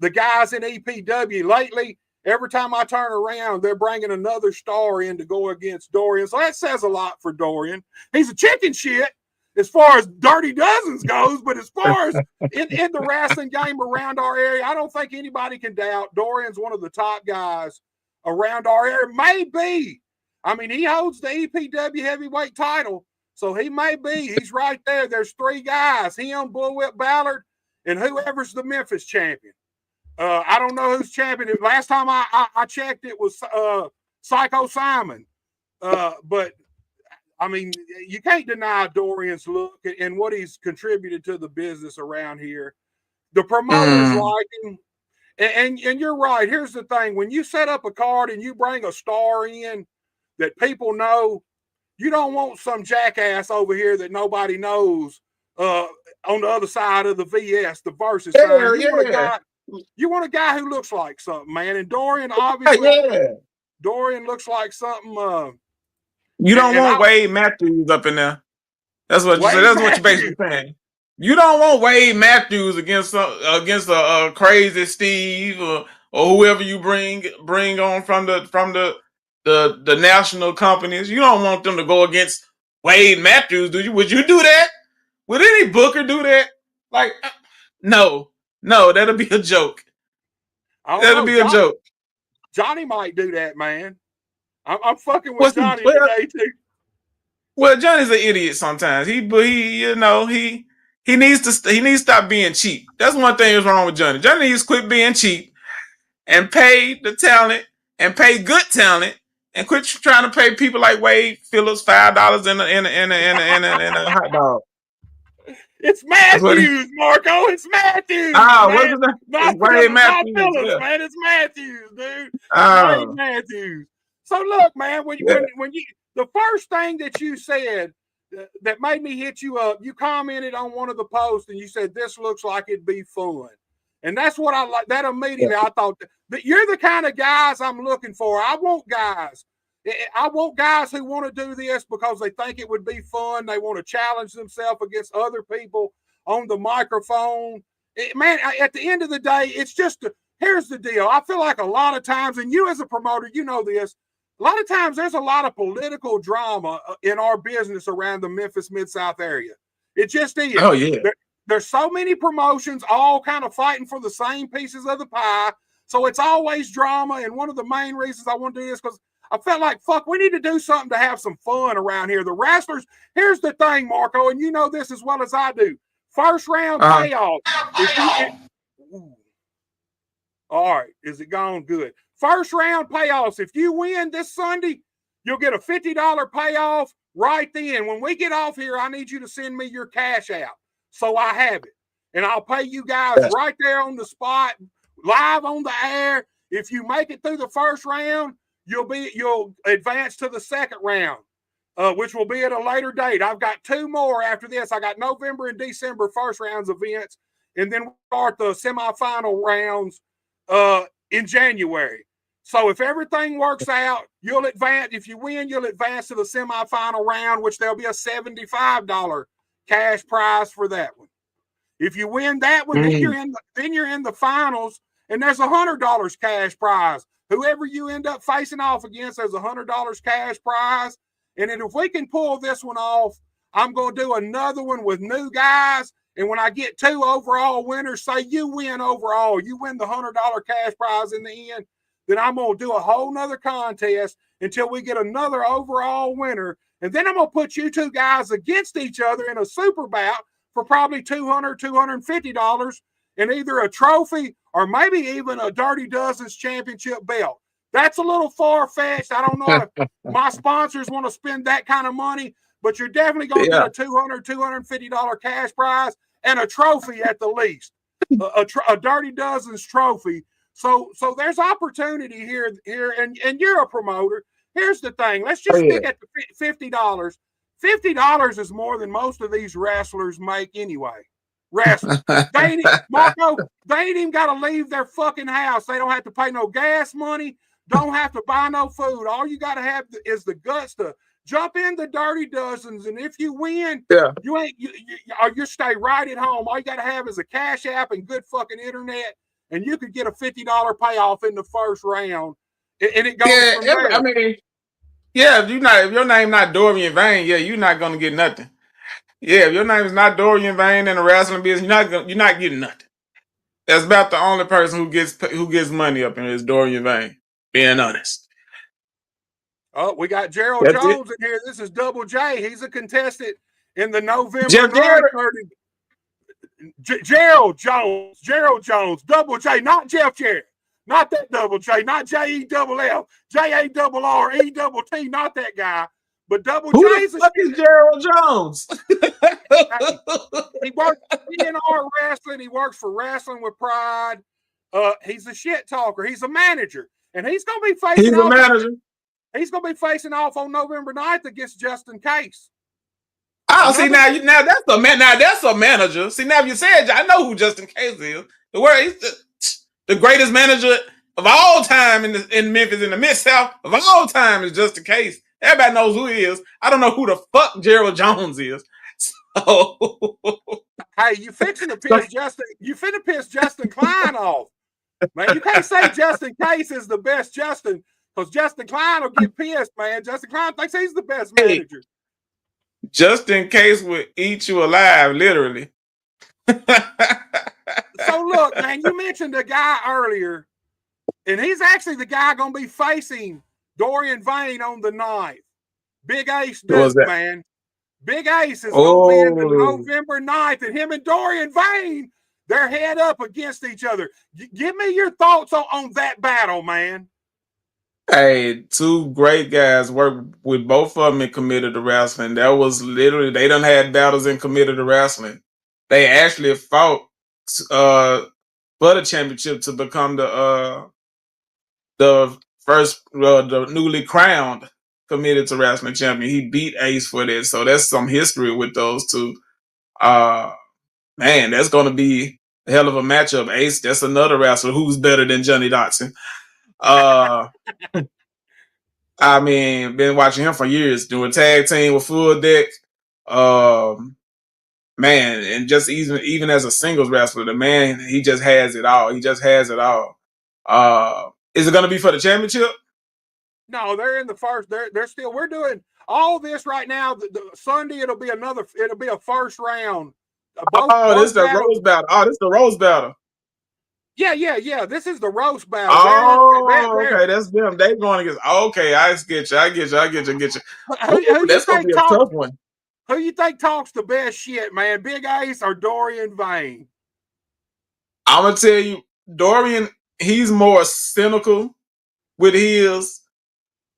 the guys in EPW. Lately, every time I turn around, they're bringing another star in to go against Dorian. So that says a lot for Dorian. He's a chicken shit as far as Dirty Dozens goes, but as far as in the wrestling game around our area, I don't think anybody can doubt Dorian's one of the top guys around our area. Maybe. I mean, he holds the EPW heavyweight title, so he may be. He's right there. There's 3 guys, him, Bullwhip Ballard, and whoever's the Memphis champion. I don't know who's champion. Last time I checked, it was Psycho Simon. But, I mean, you can't deny Dorian's look and what he's contributed to the business around here. The promoters like him. And you're right. Here's the thing. When you set up a card and you bring a star in that people know, you don't want some jackass over here that nobody knows on the other side of the VS, the versus side. You want a guy who looks like something, man. And Dorian, obviously, Dorian looks like something. You don't want Wade Matthews up in there. That's what you said. That's what you're basically saying. You don't want Wade Matthews against a crazy Steve or whoever you bring on from the national companies. You don't want them to go against Wade Matthews, do you? Would you do that? Would any booker do that? Like, no, that'll be a joke. That'll be a joke. Johnny might do that, man. I'm fucking with Johnny today too. Well, Johnny's an idiot sometimes. He needs to stop being cheap. That's one thing that's wrong with Johnny. Johnny needs to quit being cheap and pay the talent and pay good talent and quit trying to pay people like Wade Phillips $5 in a hot dog. It's Matthews, Marco. It's Matthews. What's his name? It's Wade Matthews. Phillips, man. It's Matthews, dude. Wade Matthews. So look, man, when you the first thing that you said, that made me hit you up. You commented on one of the posts and you said this looks like it'd be fun, and that's what I like. That immediately I thought that you're the kind of guys I'm looking for. I want guys who want to do this because they think it would be fun. They want to challenge themselves against other people on the microphone. Man, at the end of the day, it's just here's the deal. I feel like a lot of times, and you as a promoter, you know this, a lot of times there's a lot of political drama in our business around the Memphis Mid-South area. It just is. Oh, yeah. There's so many promotions all kind of fighting for the same pieces of the pie. So it's always drama. And one of the main reasons I want to do this because I felt like, fuck, we need to do something to have some fun around here. The wrestlers, here's the thing, Marco, and you know this as well as I do. First round payoff. All right. Is it gone? Good. First round payoffs. If you win this Sunday, you'll get a $50 payoff right then. When we get off here, I need you to send me your cash out so I have it. And I'll pay you guys right there on the spot, live on the air. If you make it through the first round, you'll advance to the second round, which will be at a later date. I've got 2 more after this. I got November and December first rounds events, and then we start the semifinal rounds in January. So if everything works out, you'll advance. If you win, you'll advance to the semifinal round, which there'll be a $75 cash prize for that one. If you win that one, then you're in the finals, and there's $100 cash prize. Whoever you end up facing off against, there's $100 cash prize. And then if we can pull this one off, I'm going to do another one with new guys. And when I get 2 overall winners, say you win overall, you win the $100 cash prize in the end, then I'm going to do a whole nother contest until we get another overall winner. And then I'm going to put you 2 guys against each other in a super bout for probably $200, $250 and either a trophy or maybe even a Dirty Dozens championship belt. That's a little far-fetched. I don't know if my sponsors want to spend that kind of money, but you're definitely going to get a $200, $250 cash prize and a trophy at the least, a Dirty Dozens trophy. So there's opportunity here, and you're a promoter. Here's the thing. Let's just stick at the $50. $50 is more than most of these wrestlers make anyway. Wrestling. Marco, they ain't even got to leave their fucking house. They don't have to pay no gas money, don't have to buy no food. All you got to have is the guts to jump in the Dirty Dozens, and if you win, you stay right at home. All you got to have is a cash app and good fucking internet, and you could get a $50 payoff in the first round, and it goes from there. I mean, if your name not Dorian Vane, you're not gonna get nothing. Yeah, if your name is not Dorian Vane in the wrestling business, you're not getting nothing. That's about the only person who gets money up in is Dorian Vane. Being honest. Oh, we got Gerald Jones in here. This is Double J. He's a contestant in the November 9th. Gerald Jones, Double J, not Jeff Jarrett, not that Double J, not JEFF, JARRETT, not that guy, but Double J. Who the fuck is Gerald Jones? He works for PNR Wrestling. He works for Wrestling with Pride. He's a shit talker. He's a manager, and he's going to be facing. He's a manager. He's going to be facing off on November 9th against Justin Case. Oh, see now that's a man. Now that's a manager. See now, if you said, I know who Justin Case is. He's the greatest manager of all time in Memphis, in the Mid-South of all time is Justin Case. Everybody knows who he is. I don't know who the fuck Gerald Jones is. So, hey, you fixing to piss Justin? You finna piss Justin Klein off, man. You can't say Justin Case is the best Justin, because Justin Klein will get pissed, man. Justin Klein thinks he's the best manager. Justin Case will eat you alive, literally. So look, man, you mentioned a guy earlier, and he's actually the guy going to be facing Dorian Vane on the 9th. Big Ace Duke, man. Big Ace is going to be in the November 9th, and him and Dorian Vane, they're head up against each other. Give me your thoughts on that battle, man. Hey, 2 great guys worked with both of them in Committed to Wrestling. That was literally, they done had battles in Committed to Wrestling. They actually fought for the championship to become the newly crowned committed to wrestling champion. He beat Ace for that, so that's some history with those two. Man, that's going to be a hell of a matchup. Ace, that's another wrestler who's better than Johnny Dotson. I mean, been watching him for years, doing tag team with Full Deck. Man, and just even as a singles wrestler, the man, he just has it all. He just has it all. Is it going to be for the championship? No, they're in the first. They're still. We're doing all this right now. The Sunday it'll be a first round. This is the Rose battle. Oh, this is the Rose battle. Yeah. This is the roast battle. Okay, that's them. They going against. Okay, I get you. Who that's gonna be a tough one. Who you think talks the best shit, man? Big Ace or Dorian Vane? I'm gonna tell you, Dorian. He's more cynical with his,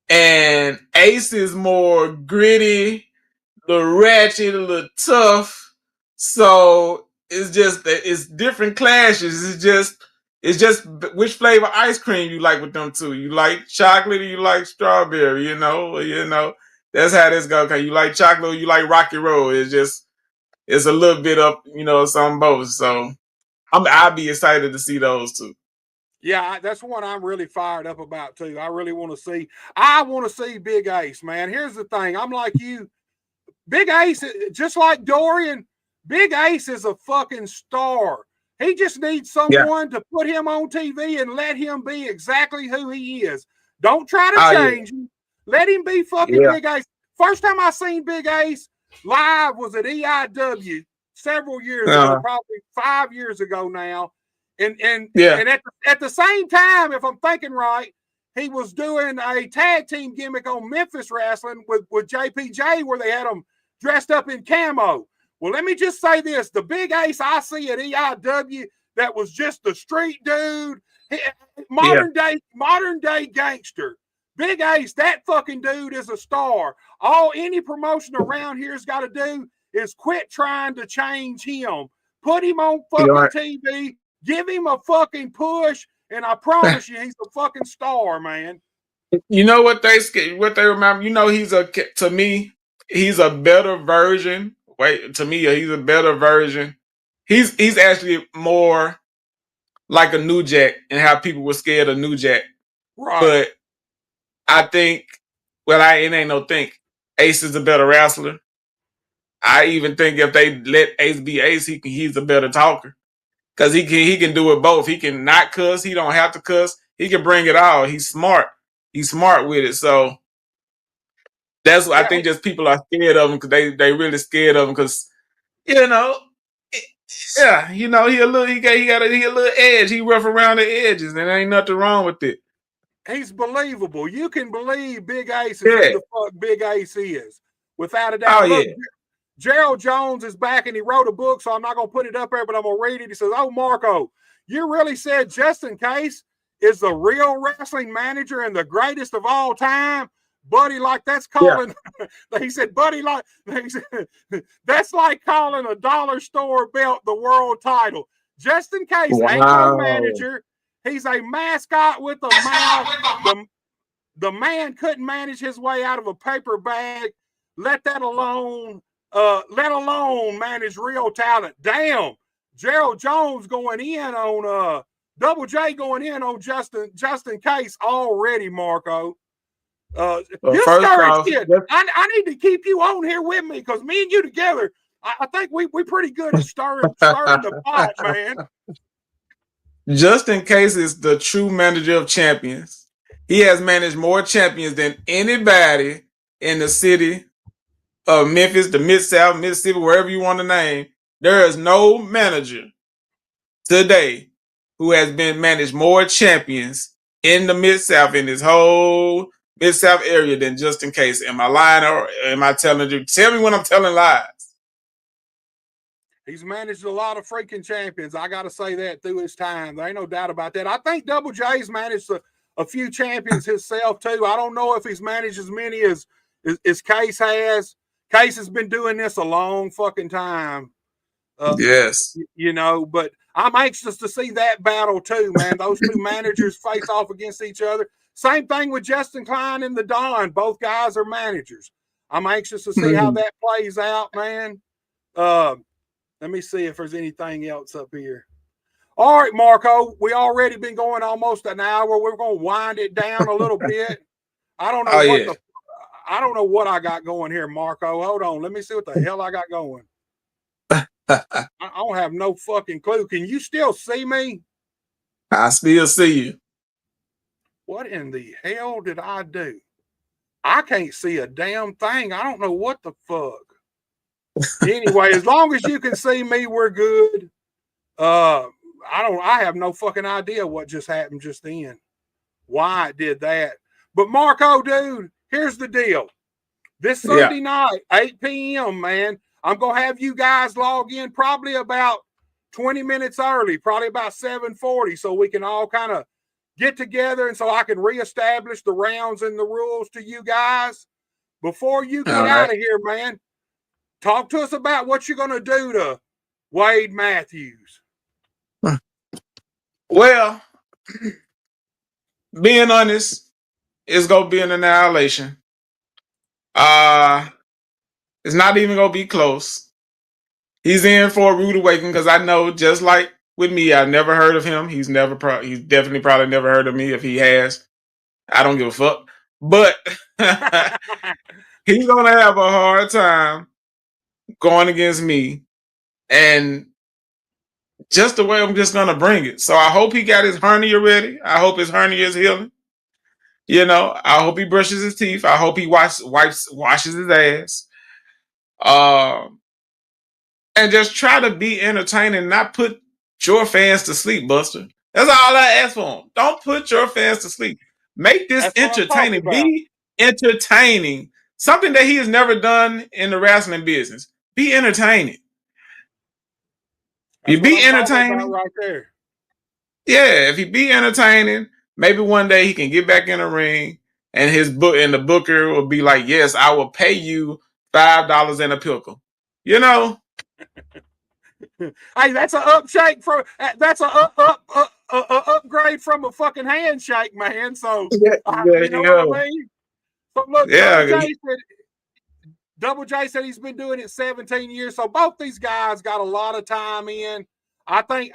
and Ace is more gritty, a little ratchet, a little tough. So it's different clashes. It's just which flavor ice cream you like with them two. You like chocolate or you like strawberry, you know. That's how this goes. Okay, you like chocolate or you like Rocky Road. It's a little bit up, some both. So I'll be excited to see those two. Yeah, that's one I'm really fired up about too. I really want to see. I want to see Big Ace, man. Here's the thing. I'm like you. Big Ace, just like Dorian, Big Ace is a fucking star. He just needs someone to put him on TV and let him be exactly who he is. Don't try to change him. Let him be fucking Big Ace. First time I seen Big Ace live was at EIW several years ago, probably 5 years ago now. And at the same time, if I'm thinking right, he was doing a tag team gimmick on Memphis Wrestling with JPJ where they had him dressed up in camo. Well, let me just say this. The Big Ace I see at EIW that was just the street dude, modern day gangster. Big Ace, that fucking dude is a star. All any promotion around here's got to do is quit trying to change him. Put him on fucking TV. Give him a fucking push, and I promise you, he's a fucking star, man. You know what they remember? To me, he's a better version. He's a better version. He's actually more like a New Jack and how people were scared of New Jack. Right. But I think, it ain't no think. Ace is a better wrestler. I even think if they let Ace be Ace, he's a better talker. Because he can do it both. He can not cuss. He don't have to cuss. He can bring it all. He's smart. He's smart with it. So that's what I think. Just people are scared of him because they really scared of him because he a little edge. He rough around the edges, and there ain't nothing wrong with it. He's believable. You can believe Big Ace is who the fuck Big Ace is, without a doubt. Look, Gerald Jones is back and he wrote a book, so I'm not going to put it up there, but I'm going to read it. He says, "Oh, Marco, you really said Justin Case is the real wrestling manager and the greatest of all time? Buddy, like that's calling," he said, "Buddy, like that's like calling a dollar store belt the world title. Justin Case ain't no manager. He's a mascot with a mouth. The man couldn't manage his way out of a paper bag, let alone manage real talent." Damn, Gerald Jones going in on Double J going in on Justin Case already, Marco. You stirring shit. I need to keep you on here with me because me and you together, I think we pretty good at stirring the pot, man. Justin Case is the true manager of champions. He has managed more champions than anybody in the city of Memphis, the Mid-South, Mississippi, wherever you want to name. There is no manager today who has been managed more champions in the Mid-South, in this whole Mid-South area than Justin Case. Am I lying or am I telling you? Tell me when I'm telling lies. He's managed a lot of freaking champions. I got to say that through his time. There ain't no doubt about that. I think Double J's managed a few champions himself too. I don't know if he's managed as many as Case has. Case has been doing this a long fucking time. Yes. But I'm anxious to see that battle too, man. Those two managers face off against each other. Same thing with Justin Klein and the Don. Both guys are managers. I'm anxious to see how that plays out, man. Let me see if there's anything else up here. All right, Marco, we already been going almost an hour. We're going to wind it down a little bit. I don't know I don't know what I got going here, Marco. Hold on. Let me see what the hell I got going. I don't have no fucking clue. Can you still see me? I still see you. What in the hell did I do? I can't see a damn thing. I don't know what the fuck. Anyway, as long as you can see me, we're good. I have no fucking idea what just happened just then. Why it did that. But Marco, dude, here's the deal. This Sunday night, 8 p.m., man, I'm going to have you guys log in probably about 20 minutes early, probably about 7:40, so we can all kind of get together and so I can reestablish the rounds and the rules to you guys. Before you get out of here, man, talk to us about what you're going to do to Wade Matthews. Well, being honest, it's going to be an annihilation. It's not even going to be close. He's in for a rude awakening because I know, just like with me, I've never heard of him. He's definitely probably never heard of me. If he has, I don't give a fuck. But he's going to have a hard time going against me. And just the way I'm just going to bring it. So I hope he got his hernia ready. I hope his hernia is healing. You know, I hope he brushes his teeth. I hope he washes his ass. And just try to be entertaining, not put your fans to sleep, Buster. That's all I ask for him. Don't put your fans to sleep. Make this entertaining. Be entertaining. Something that he has never done in the wrestling business. Be entertaining. You be entertaining right there. Yeah, if he be entertaining, maybe one day he can get back in the ring, and the booker will be like, "Yes, I will pay you $5 and a pickle." You know. Hey, that's an upgrade from a fucking handshake, man. So you know what I mean? But look, Double J said he's been doing it 17 years. So both these guys got a lot of time in. I think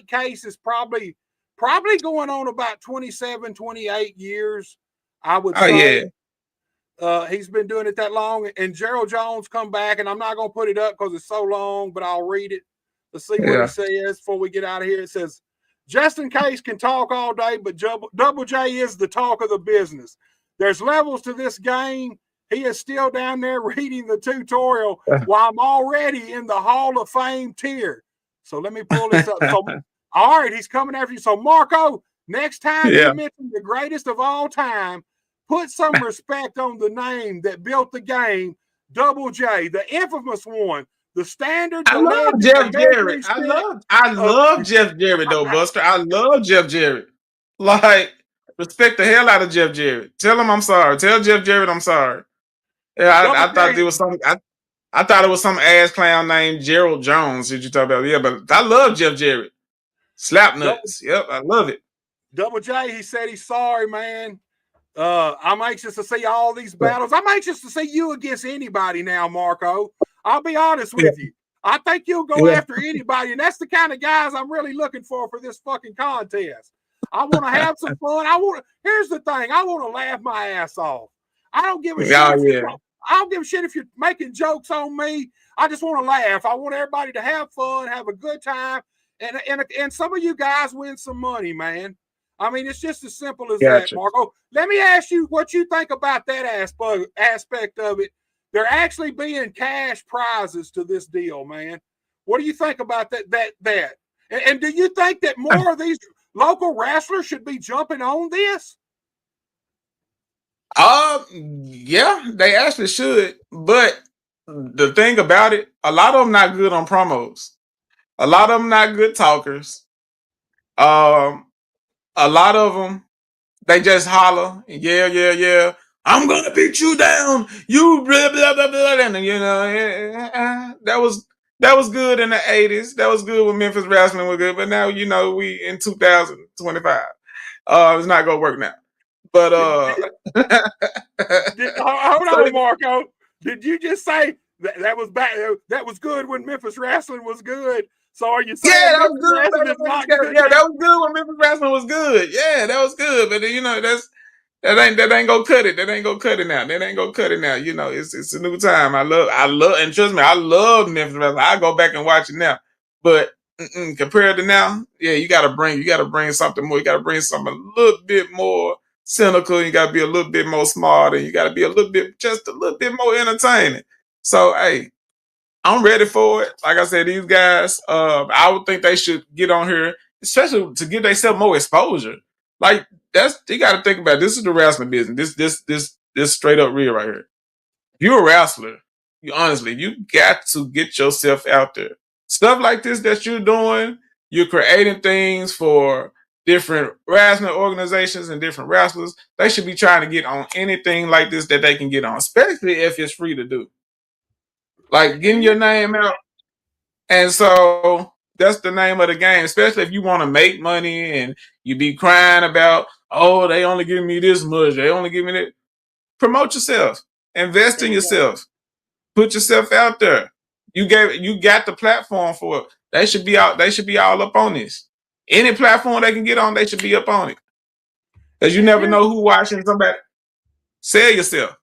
Case is probably going on about 27, 28 years. I would say. He's been doing it that long. And Gerald Jones come back, and I'm not going to put it up because it's so long, but I'll read it. Let's see what he says before we get out of here. It says, Justin Case can talk all day, but Double J is the talk of the business. There's levels to this game. He is still down there reading the tutorial while I'm already in the Hall of Fame tier. So let me pull this up. So, all right, he's coming after you. So, Marco, next time you mention the greatest of all time, put some respect on the name that built the game, Double J, the infamous one, the standard. I love Jeff Jarrett. I love Jeff Jarrett, though, Buster. I love Jeff Jarrett. Like, respect the hell out of Jeff Jarrett. Tell him I'm sorry. Tell Jeff Jarrett I'm sorry. Yeah, I thought it was some. I thought it was some ass clown named Gerald Jones. Did you talk about? Yeah, but I love Jeff Jarrett. Slap nuts. Yep, I love it. Double J, he said he's sorry, man. I'm anxious to see all these battles. I'm anxious to see you against anybody now, Marco. I'll be honest with you. I think you'll go after anybody, and that's the kind of guys I'm really looking for this fucking contest. I want to have some fun. Here's the thing. I want to laugh my ass off. I don't give a shit. I don't give a shit if you're making jokes on me. I just want to laugh. I want everybody to have fun, have a good time, and some of you guys win some money, man. I mean, it's just as simple as that, Marco. Let me ask you what you think about that aspect of it. There actually being cash prizes to this deal, man. What do you think about that? And do you think that more of these local wrestlers should be jumping on this? Yeah, they actually should. But the thing about it, a lot of them not good on promos. A lot of them not good talkers. A lot of them, they just holler, yeah. I'm gonna beat you down. You blah blah blah blah. And you know, that was good in the 80s. That was good when Memphis wrestling was good. But now, you know, we in 2025. It's not gonna work now. But hold on, Marco. Did you just say that was bad? That was good when Memphis wrestling was good. So are you saying that Memphis was good. wrestling is not good? Yeah, that was good when Memphis wrestling was good. Yeah, that was good. But that ain't gonna cut it. That ain't gonna cut it now. That ain't gonna cut it now. It's a new time. I love, and trust me, I love Memphis wrestling. I go back and watch it now. But compared to now, yeah, you gotta bring something more. You gotta bring something a little bit more cynical. You gotta be a little bit more smart, and you gotta be just a little bit more entertaining. So hey, I'm ready for it. Like I said, these guys, I would think they should get on here, especially to give themselves more exposure. Like you got to think about it. This is the wrestling business. This straight up real right here. If you're a wrestler, you got to get yourself out there. Stuff like this that you're doing, you're creating things for different wrestling organizations and different wrestlers. They should be trying to get on anything like this that they can get on, especially if it's free to do. Like getting your name out. And so that's the name of the game, especially if you want to make money and you be crying about, oh, they only give me this much. They only give me that. Promote yourself. Invest in yourself. Put yourself out there. You got the platform for it. They should be all up on this. Any platform they can get on, they should be up on it. Because you never know who watching somebody. Sell yourself.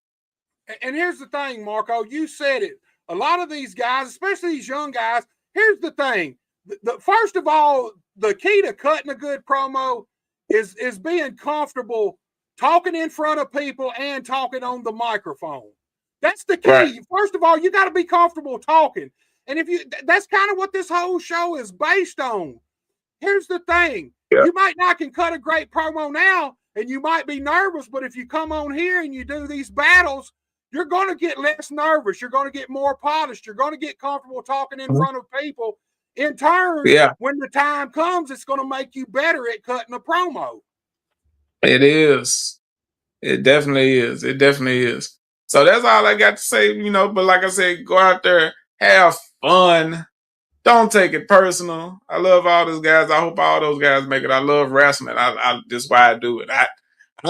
And here's the thing, Marco, you said it. A lot of these guys, especially these young guys, here's the thing. First of all, the key to cutting a good promo is being comfortable talking in front of people and talking on the microphone. That's the key. Right. First of all, you got to be comfortable talking. And that's kind of what this whole show is based on. Here's the thing. Yeah. You might not can cut a great promo now, and you might be nervous, but if you come on here and you do these battles, you're going to get less nervous. You're going to get more polished. You're going to get comfortable talking in front of people. In turn, when the time comes, it's going to make you better at cutting a promo. It is. It definitely is. It definitely is. So that's all I got to say, but like I said, go out there, have fun. Don't take it personal. I love all those guys. I hope all those guys make it. I love wrestling. That's why I do it. I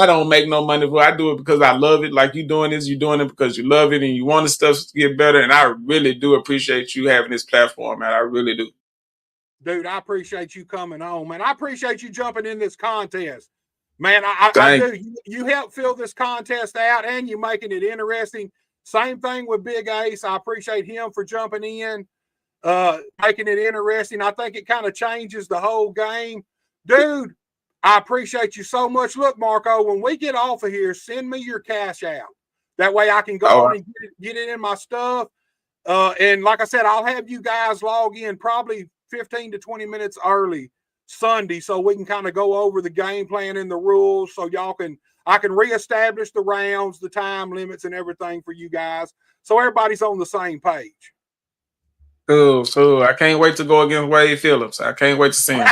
don't make no money for it. I do it because I love it. Like you're doing it because you love it and you want the stuff to get better. And I really do appreciate you having this platform, man. I really do. Dude, I appreciate you coming on, man. I appreciate you jumping in this contest. Man, I do. You help fill this contest out and you making it interesting. Same thing with Big Ace. I appreciate him for jumping in, making it interesting. I think it kind of changes the whole game. Dude, I appreciate you so much. Look, Marco, when we get off of here, send me your cash out. That way I can go on and get it in my stuff. And like I said, I'll have you guys log in probably 15 to 20 minutes early Sunday so we can kind of go over the game plan and the rules so I can reestablish the rounds, the time limits and everything for you guys so everybody's on the same page. Cool. I can't wait to go against Wade Phillips. I can't wait to see him.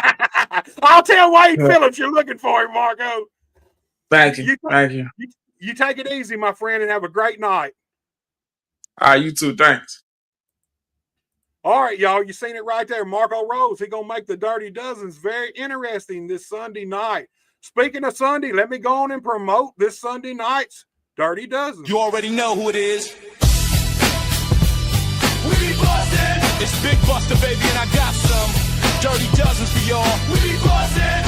I'll tell Wade Phillips you're looking for him, Marco. Thank you. Thank you. You take it easy, my friend, and have a great night. All right, you too. Thanks. All right, y'all. You seen it right there. Marco Rose, he's going to make the Dirty Dozens very interesting this Sunday night. Speaking of Sunday, let me go on and promote this Sunday night's Dirty Dozens. You already know who it is. We be bustin'. It's Big Buster, baby, and I got some Dirty Dozens for y'all. We be bustin'.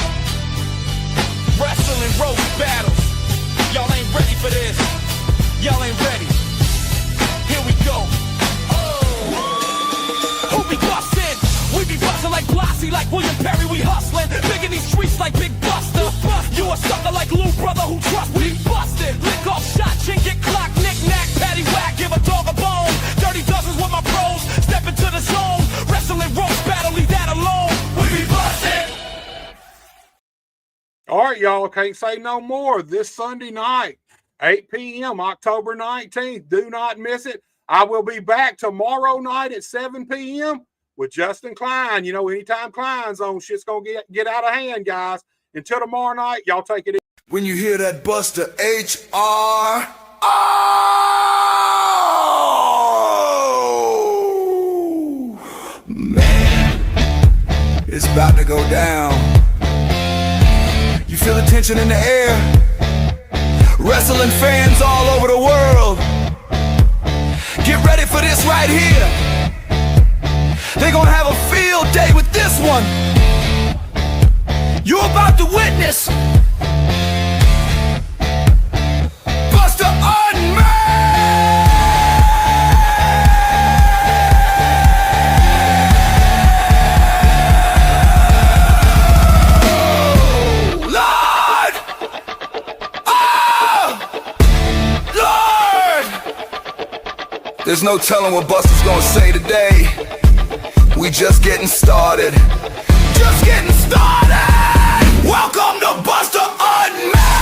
Wrestling roast battles. Y'all ain't ready for this. Y'all ain't ready. Here we go. Who be bustin'? We be bustin' like Blassie, like William Perry, we hustlin'. Big in these streets like Big Buster. You a sucker like Lou Brother who trust we bustin'. Lick off shot, chin, get clocked, knick-knack, patty whack, give a dog a bone. Dirty Dozens with my pros, step into the zone. Wrestling roast battle, leave that alone. We be bustin'. All right, y'all, can't say no more. This Sunday night, 8 p.m., October 19th. Do not miss it. I will be back tomorrow night at 7 p.m. with Justin Klein. Anytime Klein's on, shit's going to get out of hand, guys. Until tomorrow night, y'all take it easy. When you hear that Buster H.R. Oh, man, it's about to go down. You feel the tension in the air. Wrestling fans all over the world, get ready for this right here. They're gonna have a field day with this one. You're about to witness Buster Unmasked. There's no telling what Buster's gonna say today. We just getting started. Just getting started. Welcome to Buster Unmasked.